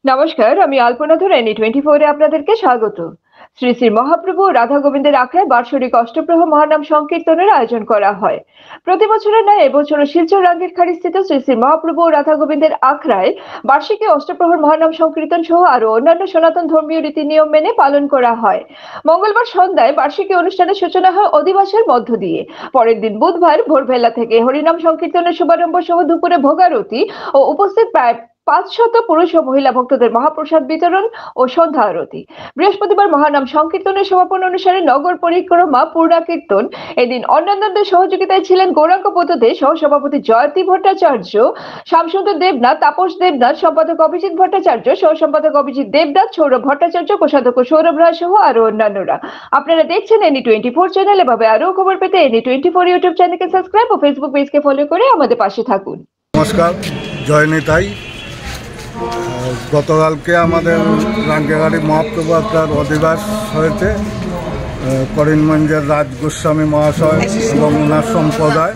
নমস্কার, আমি আলপনা ধর NE24 আপনাদেরকে স্বাগত। শ্রী শ্রী মহাপ্রভু রাধা গোবিন্দের আখড়ায় বার্ষিক অষ্টপ্রহ মহানাম সংকীর্তনের আয়োজন করা হয়। প্রতি বছরের ন্যায় এবছরও শিলচর রাঙ্গিরখাড়ি স্থিত শ্রী শ্রী মহাপ্রভু রাধা গোবিন্দের আখড়ায় বার্ষিকী অষ্টপ্রহর মহানাম সংকীর্তন সহ আরো অন্যান্য সনাতন ধর্মীয় রীতি নিয়ম মেনে পালন করা হয়। মঙ্গলবার সন্ধ্যায় বার্ষিকী অনুষ্ঠানের সূচনা হয় অধিবাসের মধ্য দিয়ে। পরের দিন বুধবার ভোরবেলা থেকে হরিনাম সংকীর্তনের শুভারম্ভ সহ দুপুরে ভোগারতি ও উপস্থিত প্রায় 500 পুরুষ ও মহিলা ভক্তদের মহাপ্রসাদ বিতরণ ও সন্ধ্যা আরতি। বৃহস্পতিবার মহানাম সংকীর্তনের সমাপন অনুসারে নগর পরিক্রমা পূর্ণা কীর্তন। এদিন অন্যান্যদের সহযোগিতায় ছিলেন গৌরাঙ্গ পদ্ধতি সহসভাপতি জয়ন্তী ভট্টাচার্য, শ্যামসুন্দর দেবনাথ, তাপস দেবনাথ, সম্পাদক অভিজিৎ ভট্টাচার্য, সহ সম্পাদক অভিজিৎ দেবনাথ, সৌরভ ভট্টাচার্য, কোষাধ্যক্ষ সৌরভ রায় সহ আরো অন্যান্যরা। আপনারা দেখছেন NE24 চ্যানেল। এভাবে আরো খবর পেতে NE24 ইউটিউব চ্যানেলকে সাবস্ক্রাইব ও ফেসবুক পেজকে ফলো করে আমাদের পাশে থাকুন। নমস্কার, জয় নিতাই। গতকালকে আমাদের রাঙ্গিরখাড়ি মহাপ্রভু আখড়ার অধিবাস হয়েছে। করিমগঞ্জের রাজ গোস্বামী মহাশয় এবং ওনার সম্প্রদায়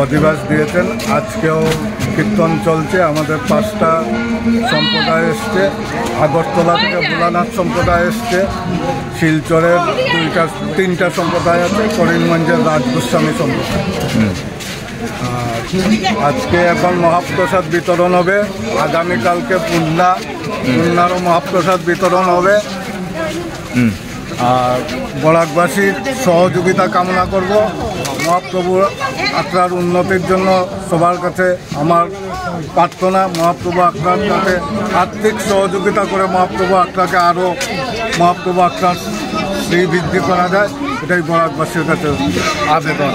অধিবাস দিয়েছেন। আজকেও কীর্তন চলছে। আমাদের 5টা সম্প্রদায় এসছে। আগরতলা থেকে ভোলানাথ সম্প্রদায় এসছে। শিলচরের 3টা সম্প্রদায় আছে। করিমগঞ্জের রাজ গোস্বামী সম্প্রদায়। আজকে এখন মহাপ্রসাদ বিতরণ হবে। আগামীকালকে পূর্ণারও মহাপ্রসাদ বিতরণ হবে। আর বরাকবাসীর সহযোগিতা কামনা করব। মহাপ্রভুর আখড়ার উন্নতির জন্য সবার কাছে আমার প্রার্থনা, মহাপ্রভু আখড়ার কাছে আর্থিক সহযোগিতা করে মহাপ্রভু আখড়াকে আরও মহাপ্রভু আখড়ার শ্রীবৃদ্ধি করা যায়, এটাই বরাকবাসীর কাছে আবেদন।